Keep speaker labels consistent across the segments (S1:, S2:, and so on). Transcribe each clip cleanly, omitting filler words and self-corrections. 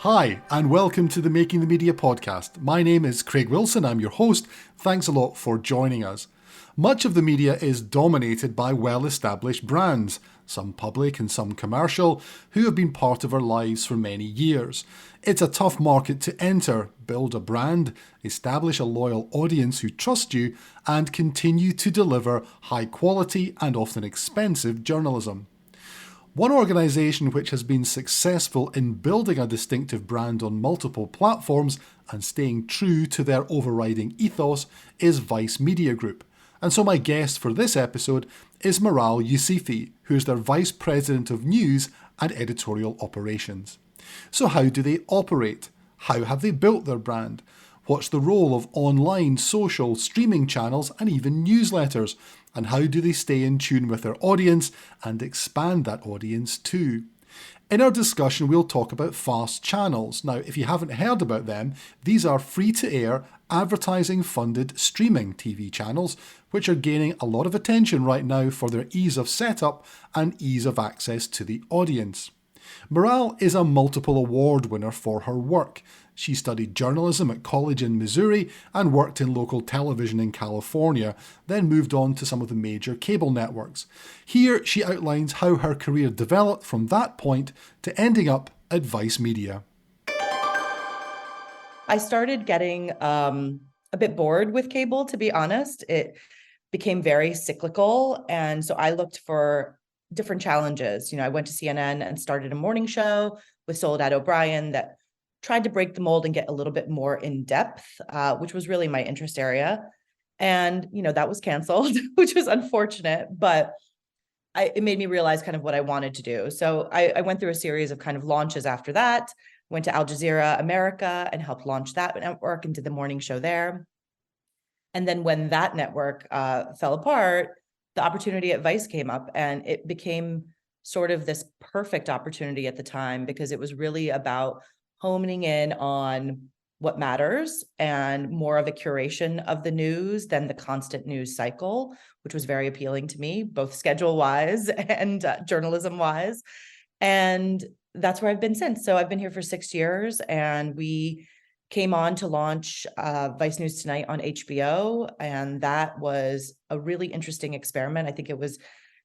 S1: Hi, and welcome to the Making the Media podcast. My name is Craig Wilson, I'm your host. Thanks a lot for joining us. Much of the media is dominated by well-established brands, some public and some commercial, who have been part of our lives for many years. It's a tough market to enter, build a brand, establish a loyal audience who trust you, and continue to deliver high quality and often expensive journalism. One organisation which has been successful in building a distinctive brand on multiple platforms and staying true to their overriding ethos is Vice Media Group. And so my guest for this episode is Maral Usefi, who is their Vice President of News and Editorial Operations. So how do they operate? How have they built their brand? What's the role of online, social, streaming channels and even newsletters? And how do they stay in tune with their audience and expand that audience too? In our discussion, we'll talk about fast channels. Now, if you haven't heard about them, these are free-to-air, advertising-funded streaming TV channels, which are gaining a lot of attention right now for their ease of setup and ease of access to the audience. Maral is a multiple award winner for her work. She studied journalism at college in Missouri and worked in local television in California, then moved on to some of the major cable networks. Here, she outlines how her career developed from that point to ending up at Vice Media.
S2: I started getting a bit bored with cable, to be honest. It became very cyclical, and so I looked for different challenges. I went to CNN and started a morning show with Soledad O'Brien that tried to break the mold and get a little bit more in depth, which was really my interest area. And, that was canceled, which was unfortunate, but it made me realize kind of what I wanted to do. So I went through a series of kind of launches after that, went to Al Jazeera America and helped launch that network and did the morning show there. And then when that network fell apart, the opportunity at Vice came up, and it became sort of this perfect opportunity at the time because it was really about honing in on what matters and more of a curation of the news than the constant news cycle, which was very appealing to me, both schedule-wise and journalism-wise. And that's where I've been since. So I've been here for 6 years, and we came on to launch Vice News Tonight on HBO, and that was a really interesting experiment. I think it was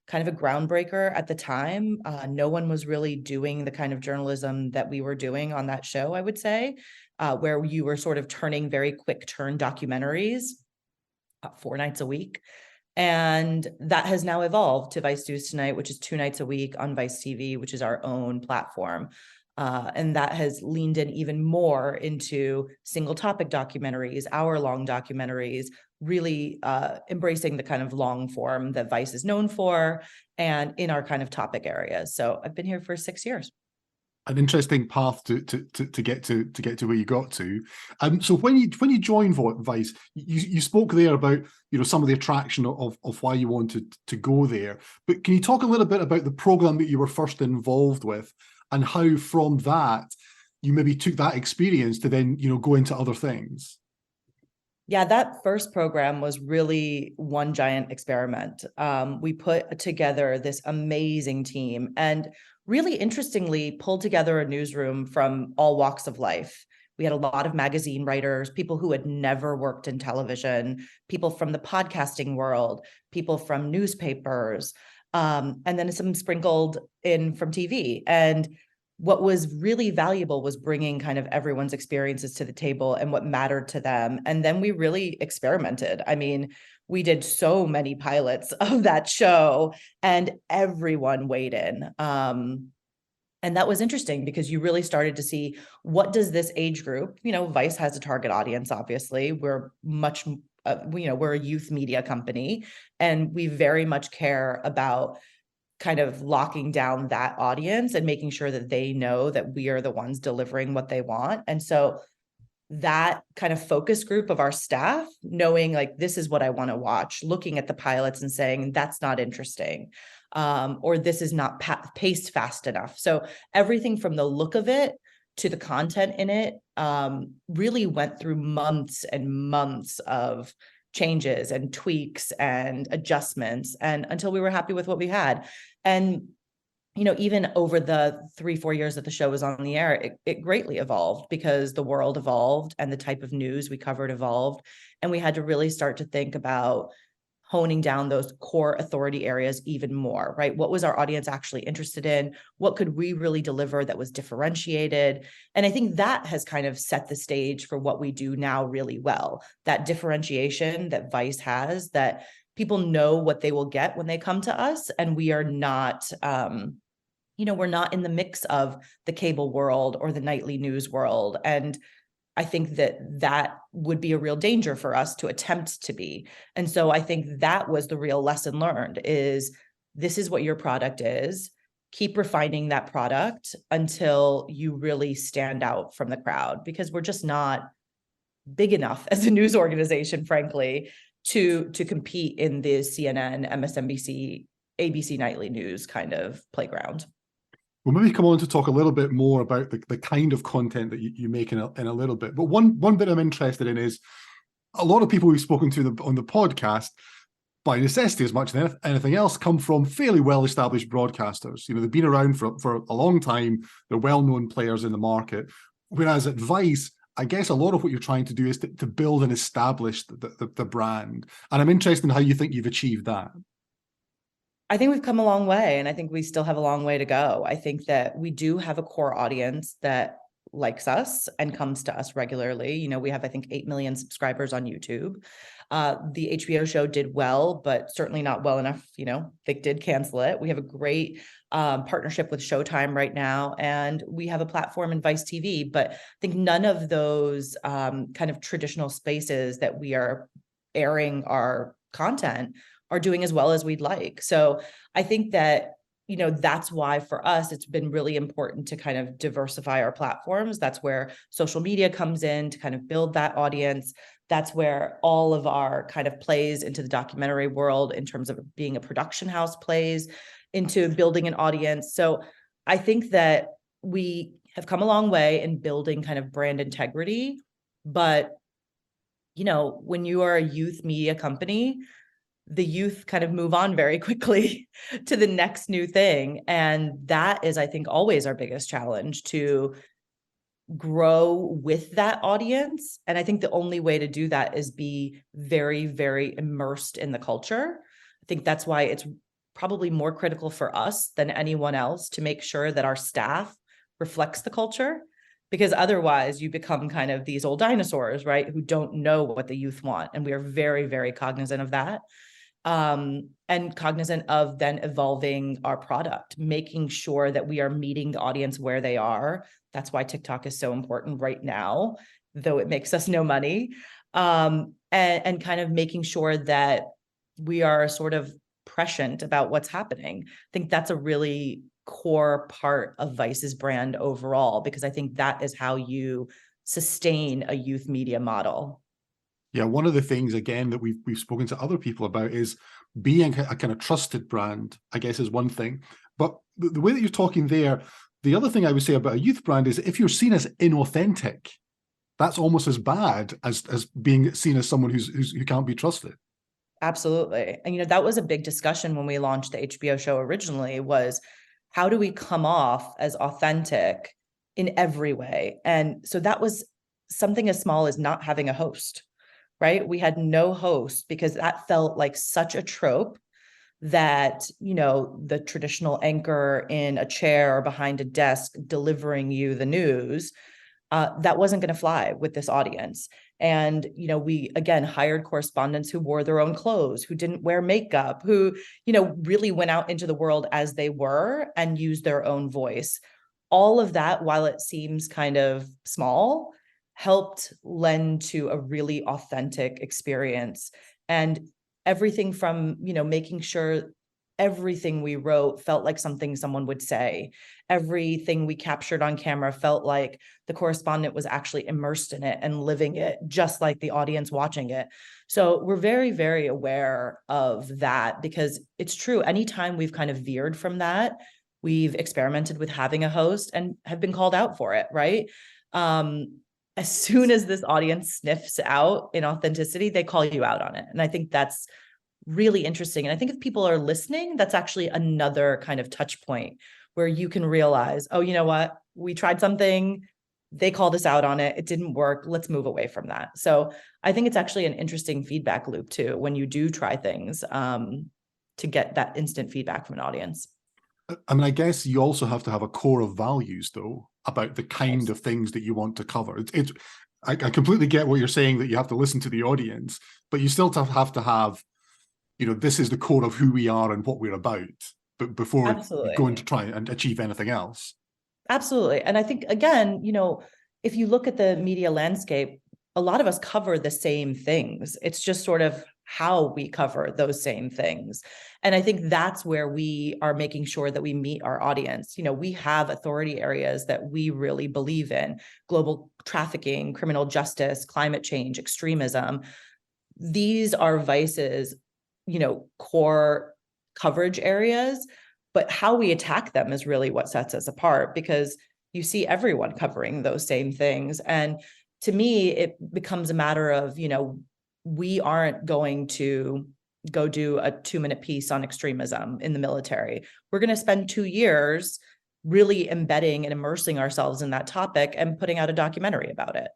S2: kind of a groundbreaker at the time. No one was really doing the kind of journalism that we were doing on that show, I would say, where you were sort of turning very quick turn documentaries 4 nights a week. And that has now evolved to Vice News Tonight, which is 2 nights a week on Vice TV, which is our own platform. And that has leaned in even more into single topic documentaries, hour-long documentaries, really embracing the kind of long form that Vice is known for and in our kind of topic areas. So I've been here for 6 years.
S1: An interesting path to get to where you got to. So when you joined Vice, you spoke there about some of the attraction of why you wanted to go there. But can you talk a little bit about the program that you were first involved with, and how from that you maybe took that experience to then go into other things?
S2: Yeah, that first program was really one giant experiment. We put together this amazing team and really interestingly pulled together a newsroom from all walks of life. We had a lot of magazine writers, people who had never worked in television, people from the podcasting world, people from newspapers, and then some sprinkled in from TV. And what was really valuable was bringing kind of everyone's experiences to the table and what mattered to them. And then we really experimented. I mean, we did so many pilots of that show and everyone weighed in. And that was interesting because you really started to see, what does this age group, Vice has a target audience, obviously. We're much, we're a youth media company, and we very much care about kind of locking down that audience and making sure that they know that we are the ones delivering what they want. And so that kind of focus group of our staff, knowing like, this is what I want to watch, looking at the pilots and saying, that's not interesting, or this is not paced fast enough. So everything from the look of it to the content in it really went through months and months of changes and tweaks and adjustments, and until we were happy with what we had. And even over the 3-4 years that the show was on the air, it greatly evolved because the world evolved and the type of news we covered evolved. And we had to really start to think about honing down those core authority areas even more, right? What was our audience actually interested in? What could we really deliver that was differentiated? And I think that has kind of set the stage for what we do now really well. That differentiation that Vice has, that people know what they will get when they come to us, and we are not, we're not in the mix of the cable world or the nightly news world. And I think that would be a real danger for us to attempt to be. And so I think that was the real lesson learned is this is what your product is. Keep refining that product until you really stand out from the crowd, because we're just not big enough as a news organization, frankly, to compete in the CNN, MSNBC, ABC nightly news kind of playground.
S1: We'll maybe come on to talk a little bit more about the kind of content that you make in a little bit. But one bit I'm interested in is a lot of people we've spoken to on the podcast, by necessity as much as anything else, come from fairly well-established broadcasters. They've been around for a long time. They're well-known players in the market. Whereas at Vice, I guess a lot of what you're trying to do is to build and establish the brand. And I'm interested in how you think you've achieved that.
S2: I think we've come a long way, and I think we still have a long way to go. I think that we do have a core audience that likes us and comes to us regularly. We have, I think, 8 million subscribers on YouTube. The HBO show did well, but certainly not well enough. They did cancel it. We have a great partnership with Showtime right now, and we have a platform in Vice TV. But I think none of those kind of traditional spaces that we are airing our content are doing as well as we'd like. So I think that, that's why for us, it's been really important to kind of diversify our platforms. That's where social media comes in to kind of build that audience. That's where all of our kind of plays into the documentary world in terms of being a production house plays into building an audience. So I think that we have come a long way in building kind of brand integrity. But, when you are a youth media company, the youth kind of move on very quickly to the next new thing. And that is, I think, always our biggest challenge, to grow with that audience. And I think the only way to do that is be very, very immersed in the culture. I think that's why it's probably more critical for us than anyone else to make sure that our staff reflects the culture, because otherwise you become kind of these old dinosaurs, right, who don't know what the youth want. And we are very, very cognizant of that. And cognizant of then evolving our product, making sure that we are meeting the audience where they are. That's why TikTok is so important right now, though it makes us no money. And kind of making sure that we are sort of prescient about what's happening. I think that's a really core part of Vice's brand overall, because I think that is how you sustain a youth media model.
S1: Yeah, one of the things, again, that we've spoken to other people about is being a kind of trusted brand, I guess, is one thing. But the way that you're talking there, the other thing I would say about a youth brand is if you're seen as inauthentic, that's almost as bad as being seen as someone who can't be trusted.
S2: Absolutely. And, that was a big discussion when we launched the HBO show originally, was how do we come off as authentic in every way? And so that was something as small as not having a host. Right? We had no host because that felt like such a trope that, the traditional anchor in a chair or behind a desk delivering you the news, that wasn't going to fly with this audience. And, we, again, hired correspondents who wore their own clothes, who didn't wear makeup, who, really went out into the world as they were and used their own voice. All of that, while it seems kind of small, helped lend to a really authentic experience. And everything from, making sure everything we wrote felt like something someone would say. Everything we captured on camera felt like the correspondent was actually immersed in it and living it, just like the audience watching it. So we're very, very aware of that, because it's true. Anytime we've kind of veered from that, we've experimented with having a host and have been called out for it, right? As soon as this audience sniffs out inauthenticity, they call you out on it. And I think that's really interesting. And I think if people are listening, that's actually another kind of touch point where you can realize, oh, you know what? We tried something, they called us out on it, it didn't work, let's move away from that. So I think it's actually an interesting feedback loop too, when you do try things, to get that instant feedback from an audience.
S1: I mean, I guess you also have to have a core of values, though, about the kind of things that you want to cover. I completely get what you're saying, that you have to listen to the audience, but you still have to have, this is the core of who we are and what we're about, but before
S2: Absolutely.
S1: going to try and achieve anything else.
S2: Absolutely. And I think, again, if you look at the media landscape, a lot of us cover the same things. It's just sort of how we cover those same things. And I think that's where we are making sure that we meet our audience. We have authority areas that we really believe in: global trafficking, criminal justice, climate change, extremism. These are Vice's, core coverage areas. But how we attack them is really what sets us apart, because you see everyone covering those same things. And to me, it becomes a matter of, we aren't going to go do a 2-minute piece on extremism in the military. We're going to spend 2 years really embedding and immersing ourselves in that topic and putting out a documentary about it.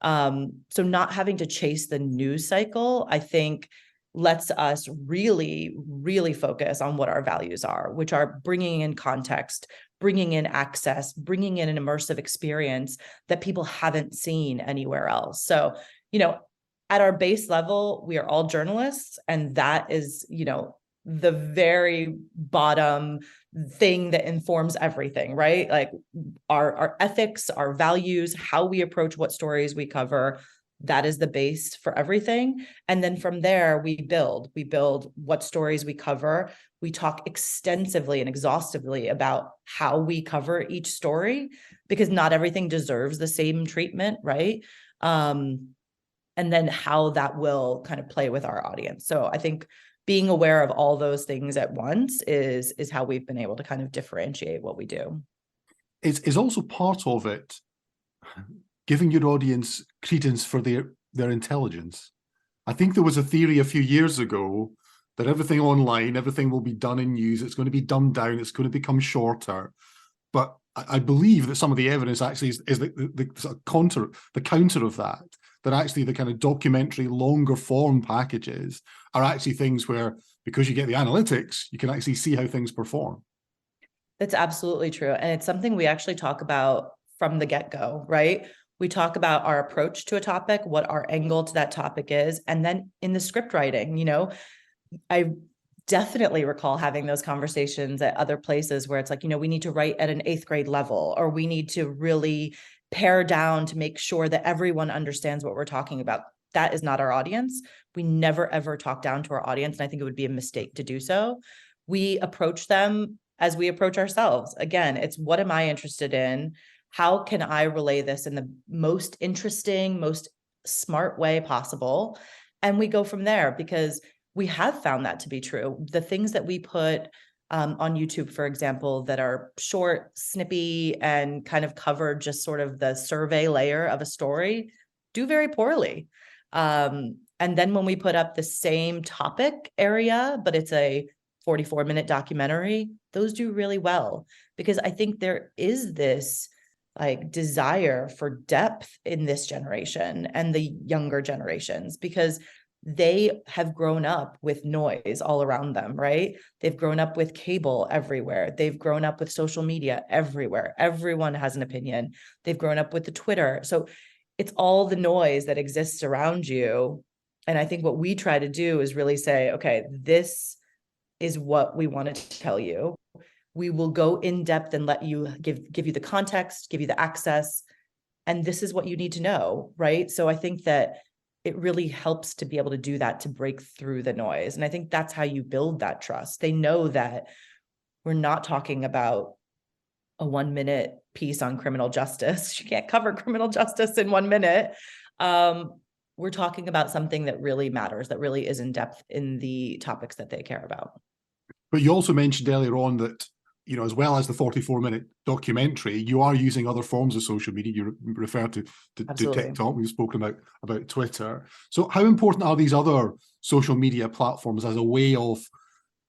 S2: So not having to chase the news cycle, I think, lets us really, really focus on what our values are, which are bringing in context, bringing in access, bringing in an immersive experience that people haven't seen anywhere else. So, at our base level, we are all journalists, and that is, the very bottom thing that informs everything, right? Like our ethics, our values, how we approach what stories we cover. That is the base for everything. And then from there, we build what stories we cover. We talk extensively and exhaustively about how we cover each story, because not everything deserves the same treatment, right? And then how that will kind of play with our audience. So I think being aware of all those things at once is how we've been able to kind of differentiate what we do.
S1: Is also part of it giving your audience credence for their intelligence. I think there was a theory a few years ago that everything online, everything will be done in news, it's going to be dumbed down, it's going to become shorter. But I believe that some of the evidence actually is the counter of that, that actually the kind of documentary longer form packages are actually things where, because you get the analytics, you can actually see how things perform.
S2: That's absolutely true. And it's something we actually talk about from the get-go, right? We talk about our approach to a topic, what our angle to that topic is. And then in the script writing, I definitely recall having those conversations at other places where it's like, we need to write at an 8th grade level, or we need to really pare down to make sure that everyone understands what we're talking about. That is not our audience. We never, ever talk down to our audience. And I think it would be a mistake to do so. We approach them as we approach ourselves. Again, it's, what am I interested in? How can I relay this in the most interesting, most smart way possible? And we go from there, because we have found that to be true. The things that we put on YouTube, for example, that are short, snippy, and kind of cover just sort of the survey layer of a story, do very poorly. And then when we put up the same topic area, but it's a 44-minute documentary, those do really well, because I think there is this like desire for depth in this generation and the younger generations, because they have grown up with noise all around them, right? They've grown up with cable everywhere. They've grown up with social media everywhere. Everyone has an opinion. They've grown up with the Twitter. So it's all the noise that exists around you. And I think what we try to do is really say, okay, this is what we wanted to tell you. We will go in depth and let you give you the context, give you the access, and this is what you need to know, right? So I think that it really helps to be able to do that, to break through the noise. And I think that's how you build that trust. They know that we're not talking about a 1-minute piece on criminal justice. You can't cover criminal justice in 1 minute. We're talking about something that really matters, that really is in depth in the topics that they care about.
S1: But you also mentioned earlier on that as well as the 44-minute documentary, you are using other forms of social media. You refer to TikTok. We've spoken about Twitter. So how important are these other social media platforms as a way of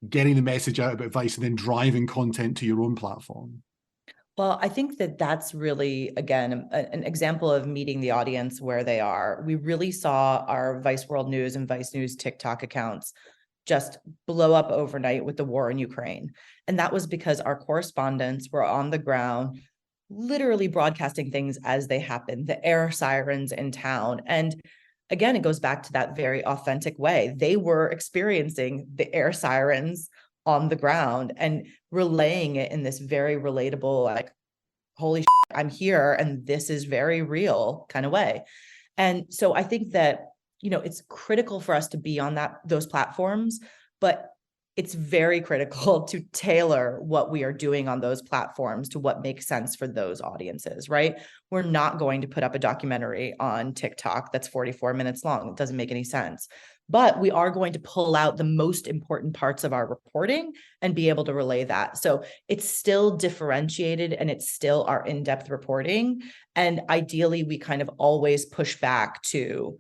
S1: getting the message out about Vice and then driving content to your own platform?
S2: Well, I think that that's really, again, an example of meeting the audience where they are. We really saw our Vice World News and Vice News TikTok accounts just blow up overnight with the war in Ukraine. And that was because our correspondents were on the ground, literally broadcasting things as they happened, the air sirens in town. And again, it goes back to that very authentic way. They were experiencing the air sirens on the ground and relaying it in this very relatable, like, holy shit, I'm here and this is very real kind of way. And so I think that, it's critical for us to be on those platforms, but it's very critical to tailor what we are doing on those platforms to what makes sense for those audiences, right? We're not going to put up a documentary on TikTok that's 44 minutes long. It doesn't make any sense. But we are going to pull out the most important parts of our reporting and be able to relay that. So it's still differentiated and it's still our in-depth reporting. And ideally, we kind of always push back to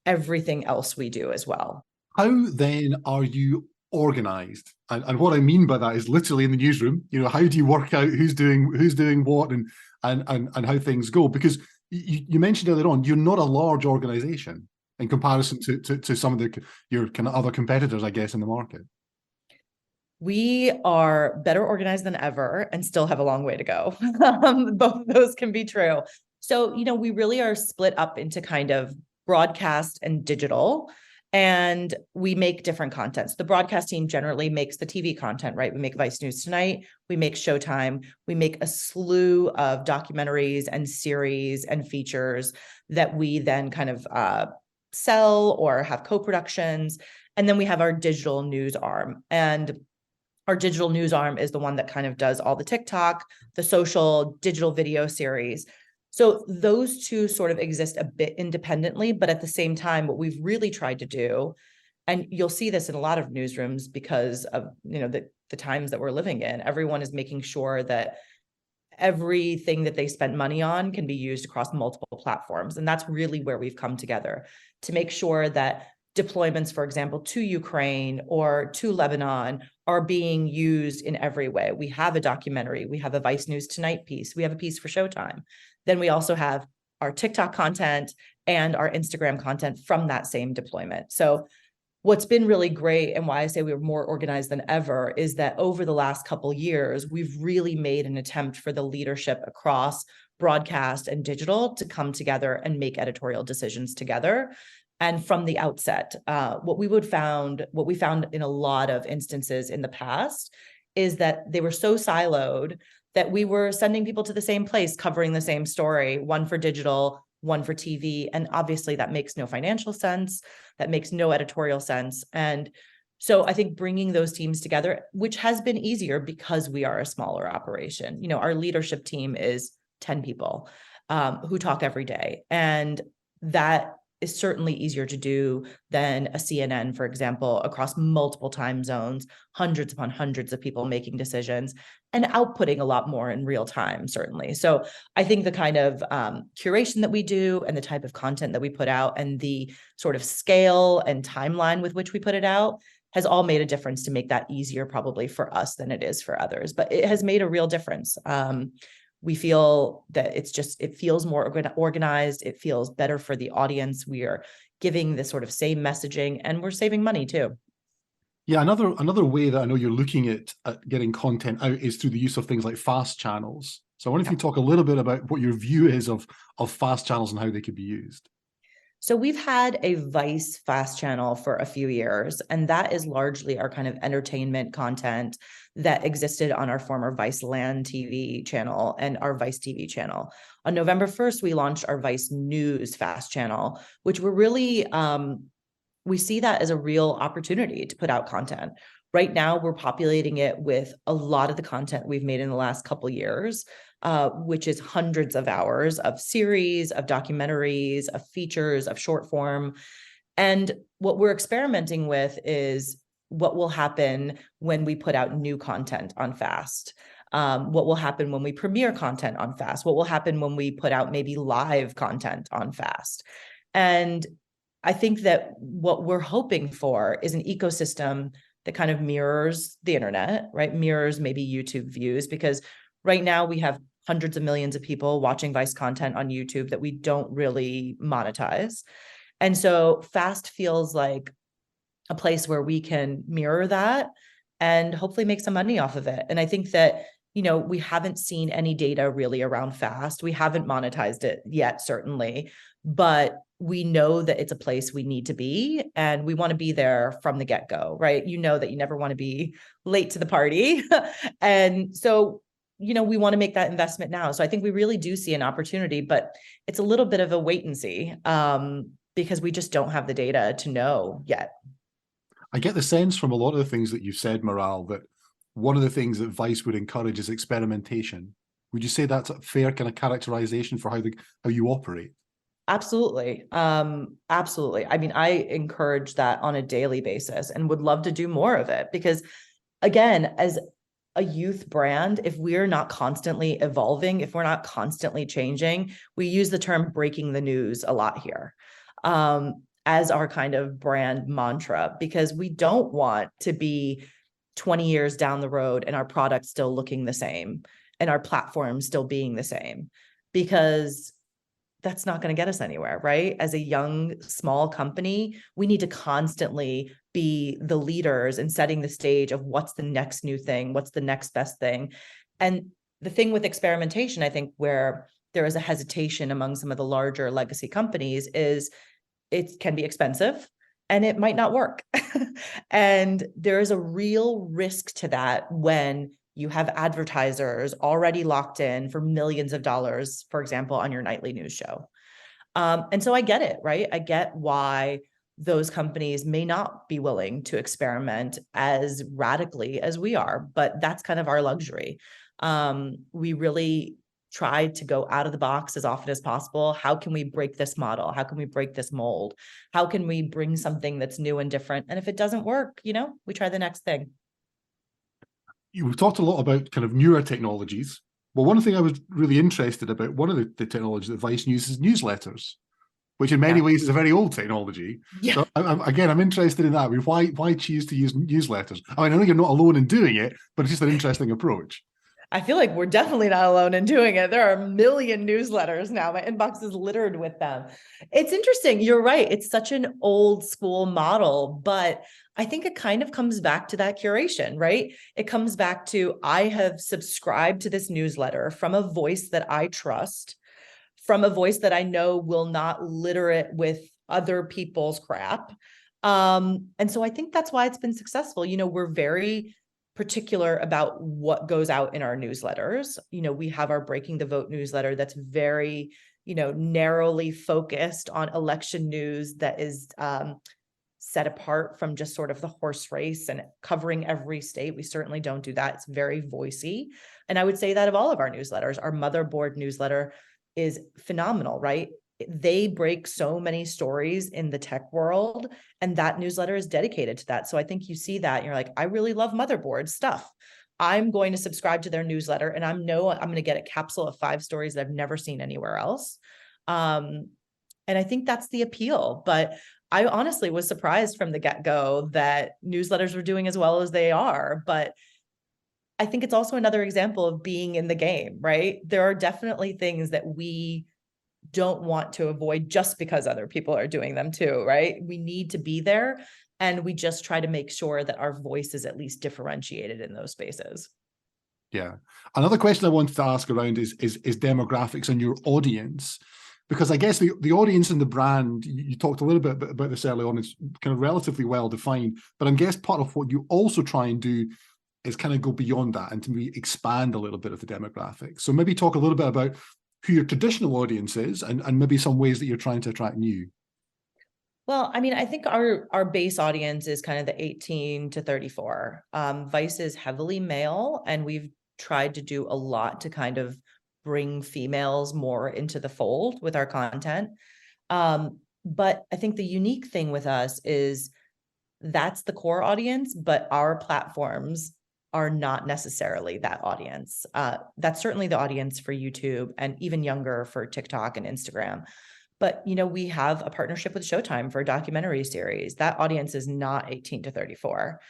S2: everything else we do as well.
S1: How then are you organized? And what I mean by that is literally in the newsroom. How do you work out who's doing what and how things go? Because you mentioned earlier on, you're not a large organization in comparison to some of your kind of other competitors, I guess, in the market.
S2: We are better organized than ever and still have a long way to go. Both of those can be true. So, we really are split up into kind of broadcast and digital, and we make different contents. The broadcast team generally makes the TV content, right? We make Vice News Tonight, we make Showtime, we make a slew of documentaries and series and features that we then kind of sell or have co-productions. And then we have our digital news arm. And our digital news arm is the one that kind of does all the TikTok, the social, digital video series. So those two sort of exist a bit independently, but at the same time, what we've really tried to do, and you'll see this in a lot of newsrooms because of, the times that we're living in, everyone is making sure that everything that they spent money on can be used across multiple platforms. And that's really where we've come together to make sure that deployments, for example, to Ukraine or to Lebanon are being used in every way. We have a documentary, we have a Vice News Tonight piece, we have a piece for Showtime. Then we also have our TikTok content and our Instagram content from that same deployment. So what's been really great and why I say we were more organized than ever is that over the last couple of years, we've really made an attempt for the leadership across broadcast and digital to come together and make editorial decisions together. And from the outset, what we found in a lot of instances in the past is that they were so siloed that we were sending people to the same place, covering the same story, one for digital, one for TV. And obviously that makes no financial sense. That makes no editorial sense. And so I think bringing those teams together, which has been easier because we are a smaller operation. Our leadership team is 10 people who talk every day. And that is certainly easier to do than a CNN, for example, across multiple time zones, hundreds upon hundreds of people making decisions and outputting a lot more in real time, certainly. So I think the kind of curation that we do and the type of content that we put out and the sort of scale and timeline with which we put it out has all made a difference to make that easier probably for us than it is for others. But it has made a real difference. We feel that it feels more organized. It feels better for the audience. We are giving the sort of same messaging and we're saving money too.
S1: Yeah, another way that I know you're looking at getting content out is through the use of things like fast channels. So I wonder if you talk a little bit about what your view is of fast channels and how they could be used.
S2: So we've had a Vice fast channel for a few years, and that is largely our kind of entertainment content that existed on our former Vice Land TV channel and our Vice TV channel. On November 1st, we launched our Vice News fast channel, which we're really, we see that as a real opportunity to put out content. Right now, we're populating it with a lot of the content we've made in the last couple of years, which is hundreds of hours of series, of documentaries, of features, of short form. And what we're experimenting with is what will happen when we put out new content on Fast. What will happen when we premiere content on Fast? What will happen when we put out maybe live content on Fast? And I think that what we're hoping for is an ecosystem that kind of mirrors the internet, right? Mirrors maybe YouTube views, because right now we have hundreds of millions of people watching Vice content on YouTube that we don't really monetize. And so Fast feels like a place where we can mirror that and hopefully make some money off of it. And I think that, we haven't seen any data really around Fast. We haven't monetized it yet, certainly, but we know that it's a place we need to be, and we want to be there from the get-go, right? You know that you never want to be late to the party. And so, we want to make that investment now. So I think we really do see an opportunity, but it's a little bit of a wait and see, because we just don't have the data to know yet.
S1: I get the sense from a lot of the things that you've said, Maral, that one of the things that Vice would encourage is experimentation. Would you say that's a fair kind of characterization for how you operate?
S2: Absolutely. Absolutely. I mean, I encourage that on a daily basis and would love to do more of it, because again, as a youth brand, if we're not constantly evolving, if we're not constantly changing, we use the term breaking the news a lot here, as our kind of brand mantra, because we don't want to be 20 years down the road and our product still looking the same and our platform still being the same, because that's not going to get us anywhere, right? As a young, small company, we need to constantly be the leaders in setting the stage of what's the next new thing, what's the next best thing. And the thing with experimentation, I think, where there is a hesitation among some of the larger legacy companies, is it can be expensive and it might not work. And there is a real risk to that when you have advertisers already locked in for millions of dollars, for example, on your nightly news show. And so I get it, right? I get why those companies may not be willing to experiment as radically as we are, but that's kind of our luxury. We really try to go out of the box as often as possible. How can we break this model? How can we break this mold? How can we bring something that's new and different? And if it doesn't work, we try the next thing.
S1: We've talked a lot about kind of newer technologies. Well, one thing I was really interested about, one of the technologies that Vice uses is newsletters, which in many ways is a very old technology.
S2: Yeah.
S1: So I'm interested in that. I mean, why choose to use newsletters? I mean, I know you're not alone in doing it, but it's just an interesting approach.
S2: I feel like we're definitely not alone in doing it. There are a million newsletters now. My inbox is littered with them. It's interesting. You're right. It's such an old school model, but I think it kind of comes back to that curation, right? It comes back to, I have subscribed to this newsletter from a voice that I trust, from a voice that I know will not litter it with other people's crap. And so I think that's why it's been successful. We're very particular about what goes out in our newsletters. We have our Breaking the Vote newsletter that's very, narrowly focused on election news, that is set apart from just sort of the horse race and covering every state. We certainly don't do that. It's very voicey. And I would say that of all of our newsletters, our motherboard newsletter is phenomenal, right? They break so many stories in the tech world, and that newsletter is dedicated to that. So I think you see that and you're like, I really love motherboard stuff. I'm going to subscribe to their newsletter, and I'm going to get a capsule of 5 stories that I've never seen anywhere else. And I think that's the appeal. But I honestly was surprised from the get-go that newsletters were doing as well as they are. But I think it's also another example of being in the game, right? There are definitely things that we don't want to avoid just because other people are doing them too, right? We need to be there, and we just try to make sure that our voice is at least differentiated in those spaces.
S1: Yeah. Another question I wanted to ask around is demographics and your audience, because I guess the audience and the brand, you talked a little bit about this early on, it's kind of relatively well defined, but I guess part of what you also try and do is kind of go beyond that and to maybe expand a little bit of the demographics. So maybe talk a little bit about who your traditional audience is, and maybe some ways that you're trying to attract new.
S2: Well, I mean, I think our base audience is kind of the 18 to 34. Vice is heavily male, and we've tried to do a lot to kind of bring females more into the fold with our content. But I think the unique thing with us is that's the core audience, but our platforms are not necessarily that audience. That's certainly the audience for YouTube, and even younger for TikTok and Instagram. But, we have a partnership with Showtime for a documentary series. That audience is not 18 to 34.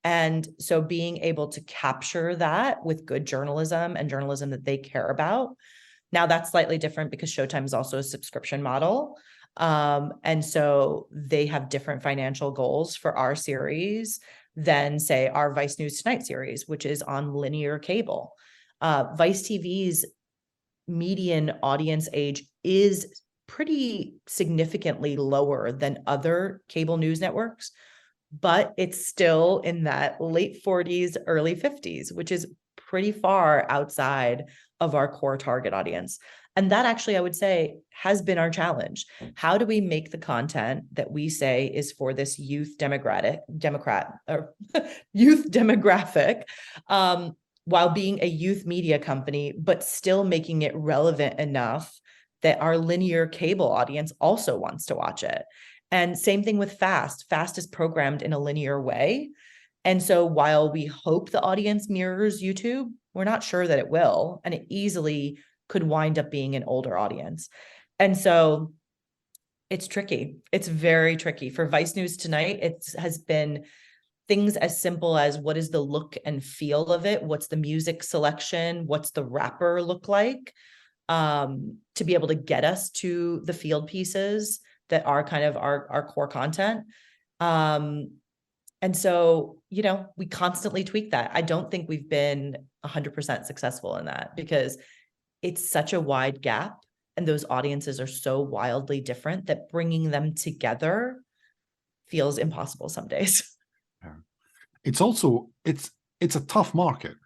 S2: And so being able to capture that with good journalism and journalism that they care about. Now that's slightly different because Showtime is also a subscription model. And so they have different financial goals for our series than, say, our Vice News Tonight series, which is on linear cable. Vice TV's median audience age is pretty significantly lower than other cable news networks, but it's still in that late 40s, early 50s, which is pretty far outside of our core target audience. And that actually, I would say, has been our challenge. How do we make the content that we say is for this youth youth demographic, while being a youth media company, but still making it relevant enough that our linear cable audience also wants to watch it? And same thing with Fast. Fast is programmed in a linear way. And so while we hope the audience mirrors YouTube, we're not sure that it will. And it easily could wind up being an older audience. And so it's tricky. It's very tricky. For Vice News Tonight, it has been things as simple as, what is the look and feel of it? What's the music selection? What's the wrapper look like? To be able to get us to the field pieces that are kind of our core content. And so, we constantly tweak that. I don't think we've been 100% successful in that, because it's such a wide gap and those audiences are so wildly different that bringing them together feels impossible some days.
S1: It's also, it's a tough market.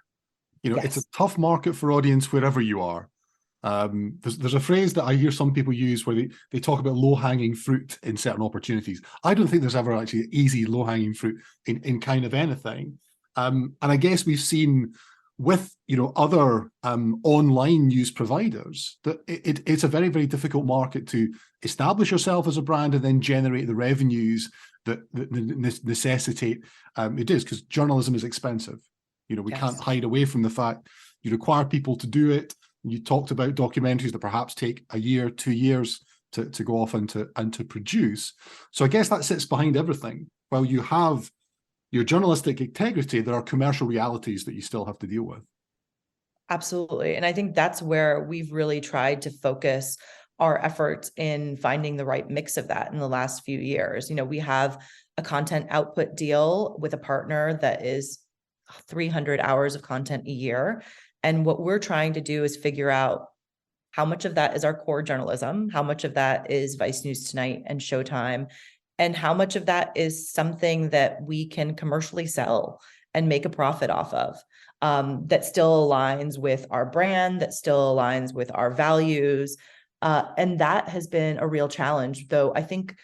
S1: It's a
S2: Yes.
S1: tough market for audience wherever you are. There's a phrase that I hear some people use where they talk about low-hanging fruit in certain opportunities. I don't think there's ever actually easy low-hanging fruit in kind of anything. And I guess we've seen with other online news providers that it's a very, very difficult market to establish yourself as a brand and then generate the revenues that necessitate it is, because journalism is expensive. We
S2: Yes.
S1: can't hide away from the fact you require people to do it. You talked about documentaries that perhaps take a year, 2 years to go off and to produce. So I guess that sits behind everything. While you have your journalistic integrity, there are commercial realities that you still have to deal with.
S2: Absolutely. And I think that's where we've really tried to focus our efforts in finding the right mix of that in the last few years. We have a content output deal with a partner that is 300 hours of content a year. And what we're trying to do is figure out how much of that is our core journalism, how much of that is Vice News Tonight and Showtime, and how much of that is something that we can commercially sell and make a profit off of, that still aligns with our brand, that still aligns with our values. And that has been a real challenge, though I think,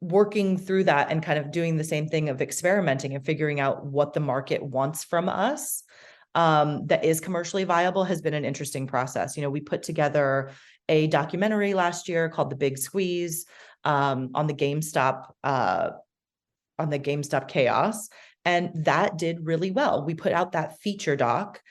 S2: working through that and kind of doing the same thing of experimenting and figuring out what the market wants from us, that is commercially viable, has been an interesting process. We put together a documentary last year called The Big Squeeze, on the GameStop chaos. And that did really well. We put out that feature doc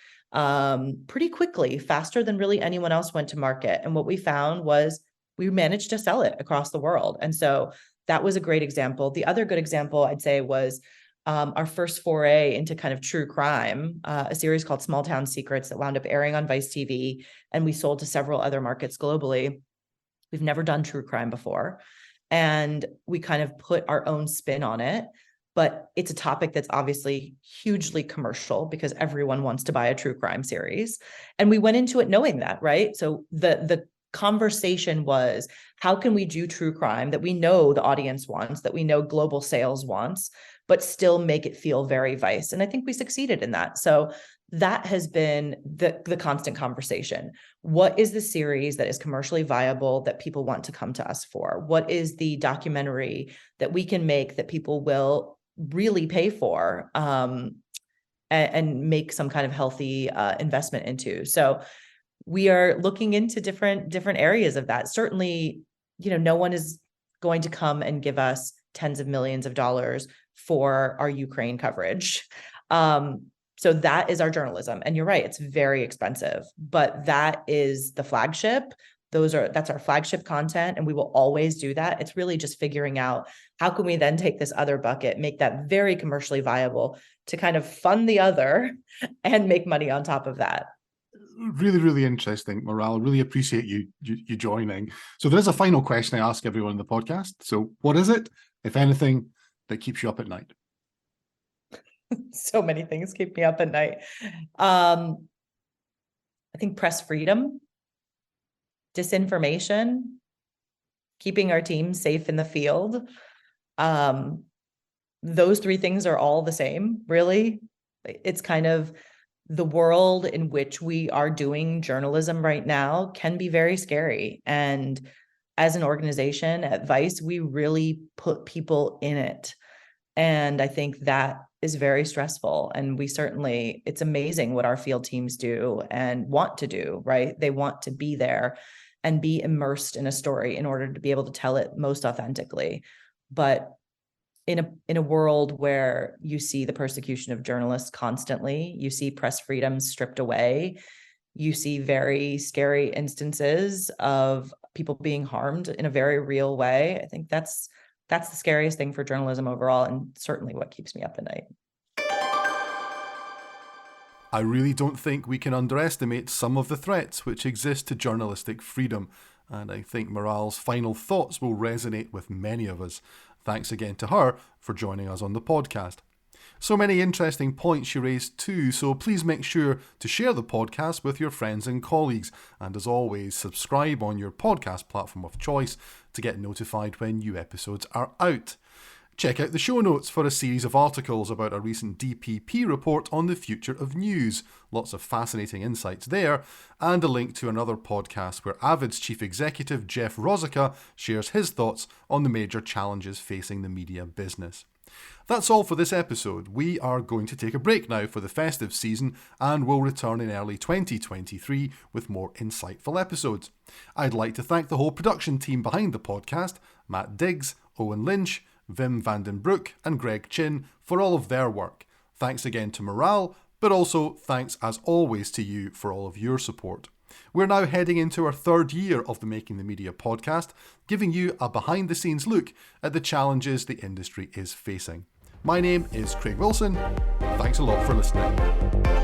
S2: pretty quickly, faster than really anyone else went to market. And what we found was we managed to sell it across the world. And so that was a great example. The other good example, I'd say, was our first foray into kind of true crime, a series called Small Town Secrets that wound up airing on Vice TV, and we sold to several other markets globally. We've never done true crime before, and we kind of put our own spin on it. But it's a topic that's obviously hugely commercial because everyone wants to buy a true crime series. And we went into it knowing that, right? So the conversation was, how can we do true crime that we know the audience wants, that we know global sales wants, but still make it feel very Vice? And I think we succeeded in that. So that has been the constant conversation. What is the series that is commercially viable that people want to come to us for? What is the documentary that we can make that people will really pay for, and make some kind of healthy investment into? So we are looking into different areas of that. Certainly, no one is going to come and give us tens of millions of dollars for our Ukraine coverage. So that is our journalism. And you're right, it's very expensive, but that is the flagship. That's our flagship content, and we will always do that. It's really just figuring out how can we then take this other bucket, make that very commercially viable to kind of fund the other and make money on top of that.
S1: Really, really interesting, Maral. Really appreciate you joining. So there is a final question I ask everyone in the podcast. So what is it, if anything, that keeps you up at night?
S2: So many things keep me up at night. I think press freedom, disinformation, keeping our team safe in the field. Those three things are all the same, really. It's kind of the world in which we are doing journalism right now can be very scary. And as an organization at Vice, we really put people in it. And I think that is very stressful. And it's amazing what our field teams do and want to do, right? They want to be there and be immersed in a story in order to be able to tell it most authentically. But in a world where you see the persecution of journalists constantly, you see press freedom stripped away, you see very scary instances of people being harmed in a very real way. I think that's the scariest thing for journalism overall, and certainly what keeps me up at night.
S1: I really don't think we can underestimate some of the threats which exist to journalistic freedom, and I think Maral's final thoughts will resonate with many of us. Thanks again to her for joining us on the podcast. So many interesting points she raised too, so please make sure to share the podcast with your friends and colleagues, and as always, subscribe on your podcast platform of choice to get notified when new episodes are out. Check out the show notes for a series of articles about a recent DPP report on the future of news. Lots of fascinating insights there, and a link to another podcast where Avid's chief executive Jeff Rosica shares his thoughts on the major challenges facing the media business. That's all for this episode. We are going to take a break now for the festive season and will return in early 2023 with more insightful episodes. I'd like to thank the whole production team behind the podcast, Matt Diggs, Owen Lynch, Wim van den Broek and Greg Chin for all of their work. Thanks again to Maral, but also thanks as always to you for all of your support. We're now heading into our third year of the Making the Media podcast, giving you a behind-the-scenes look at the challenges the industry is facing. My name is Craig Wilson. Thanks a lot for listening.